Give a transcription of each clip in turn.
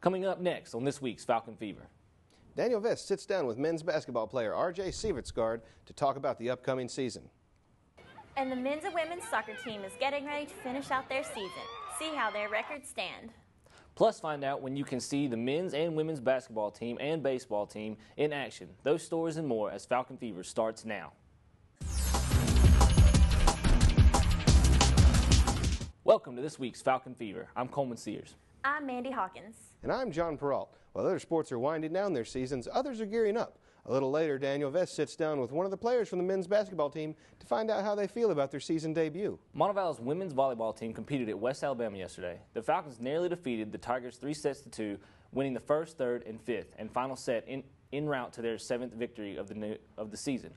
Coming up next on this week's Falcon Fever. Daniel Vest sits down with men's basketball player R.J. Sievertsgaard to talk about the upcoming season. And the men's and women's soccer team is getting ready to finish out their season. See how their records stand. Plus, find out when you can see the men's and women's basketball team and baseball team in action. Those stories and more as Falcon Fever starts now. Welcome to this week's Falcon Fever. I'm Coleman Sears. I'm Mandy Hawkins. And I'm John Peralt. While other sports are winding down their seasons, others are gearing up. A little later, Daniel Vest sits down with one of the players from the men's basketball team to find out how they feel about their season debut. Montevallo's women's volleyball team competed at West Alabama yesterday. The Falcons narrowly defeated the Tigers 3-2, winning the first, third, and fifth, and final set en route to their seventh victory of the season.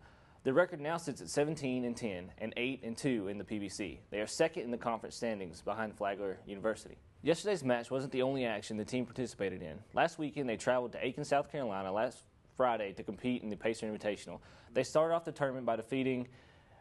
The record now sits at 17-10 and 8-2 in the PBC. They are second in the conference standings behind Flagler University. Yesterday's match wasn't the only action the team participated in. Last weekend, they traveled to Aiken, South Carolina last Friday to compete in the Pacer Invitational. They started off the tournament by defeating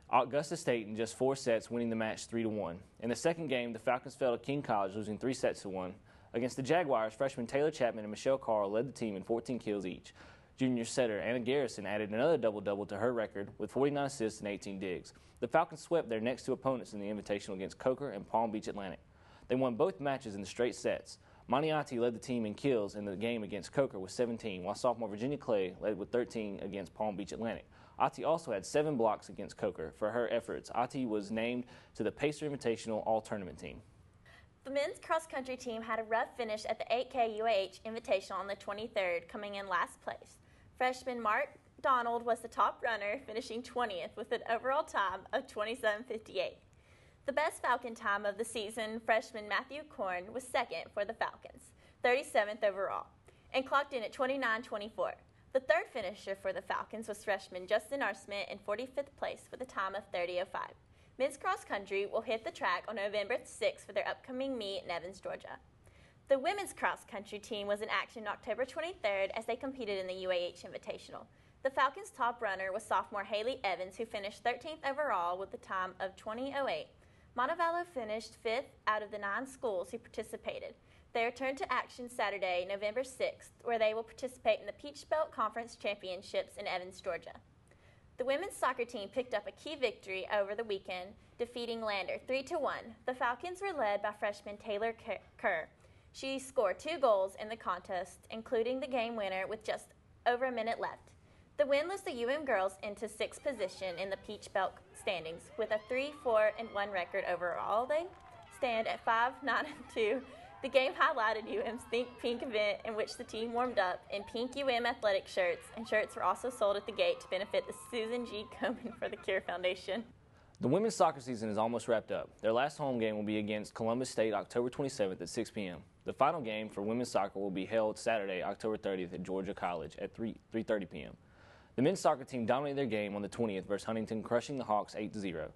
Augusta State in just 4 sets, winning the match 3-1. In the second game, the Falcons fell to King College, losing 3-1. Against the Jaguars, freshmen Taylor Chapman and Michelle Carl led the team in 14 kills each. Junior setter Anna Garrison added another double-double to her record with 49 assists and 18 digs. The Falcons swept their next two opponents in the Invitational against Coker and Palm Beach Atlantic. They won both matches in the straight sets. Maniati led the team in kills in the game against Coker with 17, while sophomore Virginia Clay led with 13 against Palm Beach Atlantic. Ati also had 7 blocks against Coker. For her efforts, Ati was named to the Pacer Invitational All-Tournament team. The men's cross-country team had a rough finish at the 8K UAH Invitational on the 23rd, coming in last place. Freshman Mark Donald was the top runner, finishing 20th with an overall time of 27:58. The best Falcon time of the season, freshman Matthew Korn, was second for the Falcons, 37th overall, and clocked in at 29:24. The third finisher for the Falcons was freshman Justin Arsmith in 45th place with a time of 30:05. Men's cross country will hit the track on November 6th for their upcoming meet in Evans, Georgia. The women's cross country team was in action October 23rd as they competed in the UAH Invitational. The Falcons' top runner was sophomore Haley Evans, who finished 13th overall with a time of 20:08. Montevallo finished 5th out of the 9 schools who participated. They returned to action Saturday, November 6th, where they will participate in the Peach Belt Conference Championships in Evans, Georgia. The women's soccer team picked up a key victory over the weekend, defeating Lander 3-1. The Falcons were led by freshman Taylor Kerr. She scored 2 goals in the contest, including the game winner with just over a minute left. The win lifts the UM girls into 6th position in the Peach Belt standings with a 3-4-1 record overall. They stand at 5-9-2. The game highlighted UM's Think Pink event in which the team warmed up in pink UM athletic shirts, and shirts were also sold at the gate to benefit the Susan G. Komen for the Cure Foundation. The women's soccer season is almost wrapped up. Their last home game will be against Columbus State October 27th at 6 p.m. The final game for women's soccer will be held Saturday, October 30th at Georgia College at 3:30 p.m. The men's soccer team dominated their game on the 20th versus Huntington, crushing the Hawks 8-0.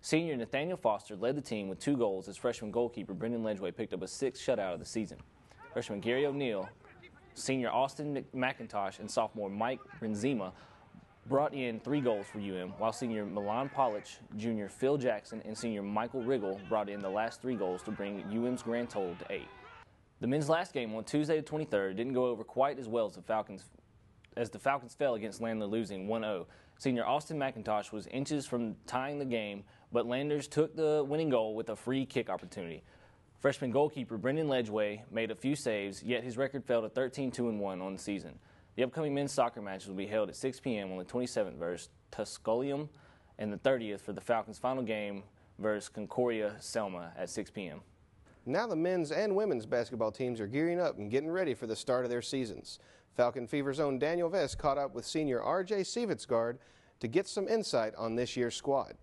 Senior Nathaniel Foster led the team with 2 goals as freshman goalkeeper Brendan Ledgway picked up a 6th shutout of the season. Freshman Gary O'Neill, senior Austin McIntosh, and sophomore Mike Renzema brought in 3 goals for UM, while senior Milan Polic, junior Phil Jackson, and senior Michael Riggle brought in the last 3 goals to bring UM's grand total to 8. The men's last game on Tuesday the 23rd didn't go over quite as well as the Falcons fell against Landler, losing 1-0. Senior Austin McIntosh was inches from tying the game, but Landers took the winning goal with a free kick opportunity. Freshman goalkeeper Brendan Ledgway made a few saves, yet his record fell to 13-2-1 on the season. The upcoming men's soccer matches will be held at 6 p.m. on the 27th versus Tusculum and the 30th for the Falcons' final game versus Concordia Selma at 6 p.m. Now the men's and women's basketball teams are gearing up and getting ready for the start of their seasons. Falcon Fever's own Daniel Vest caught up with senior R.J. Sievertsgaard to get some insight on this year's squad.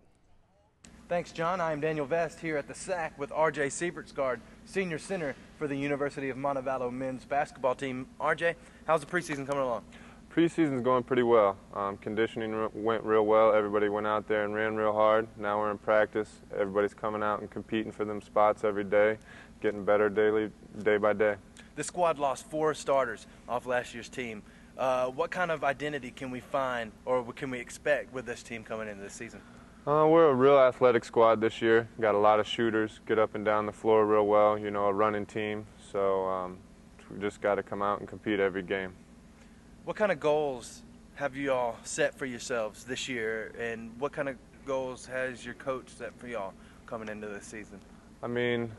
Thanks, John. I am Daniel Vest here at the SAC with R.J. Sievertsgaard, senior center for the University of Montevallo men's basketball team. R.J., how's the preseason coming along? Preseason's going pretty well. Conditioning went real well. Everybody went out there and ran real hard. Now we're in practice. Everybody's coming out and competing for them spots every day, getting better daily, day by day. The squad lost 4 starters off last year's team. What kind of identity can we find or can we expect with this team coming into this season? We're a real athletic squad this year. Got a lot of shooters, get up and down the floor real well, you know, a running team. So We just got to come out and compete every game. What kind of goals have you all set for yourselves this year, and what kind of goals has your coach set for y'all coming into this season? I mean,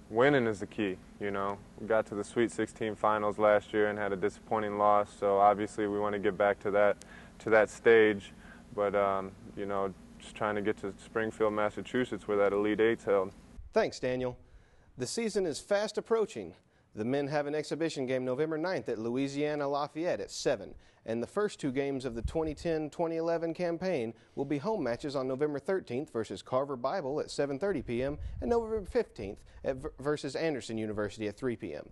winning is the key, you know. We got to the Sweet 16 finals last year and had a disappointing loss, so obviously we want to get back to that stage. But, you know, just trying to get to Springfield, Massachusetts, where that Elite Eight's held. Thanks, Daniel. The season is fast approaching. The men have an exhibition game November 9th at Louisiana Lafayette at 7, and the first two games of the 2010-2011 campaign will be home matches on November 13th versus Carver Bible at 7:30 p.m. and November 15th versus Anderson University at 3 p.m.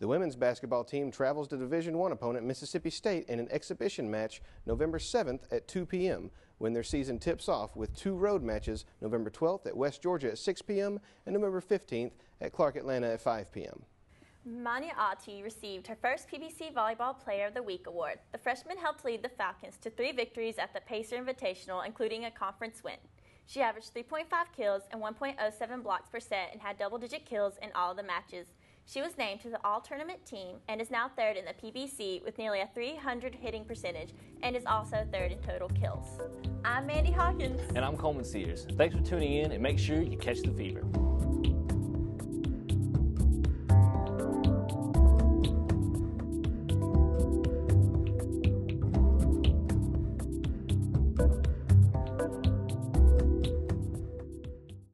The women's basketball team travels to Division I opponent Mississippi State in an exhibition match November 7th at 2 p.m. when their season tips off with two road matches November 12th at West Georgia at 6 p.m. and November 15th at Clark Atlanta at 5 p.m. Mania Ati received her first PBC Volleyball Player of the Week award. The freshman helped lead the Falcons to 3 victories at the Pacer Invitational, including a conference win. She averaged 3.5 kills and 1.07 blocks per set and had double-digit kills in all of the matches. She was named to the all-tournament team and is now 3rd in the PBC with nearly a .300 hitting percentage and is also 3rd in total kills. I'm Mandy Hawkins. And I'm Coleman Sears. Thanks for tuning in, and make sure you catch the fever.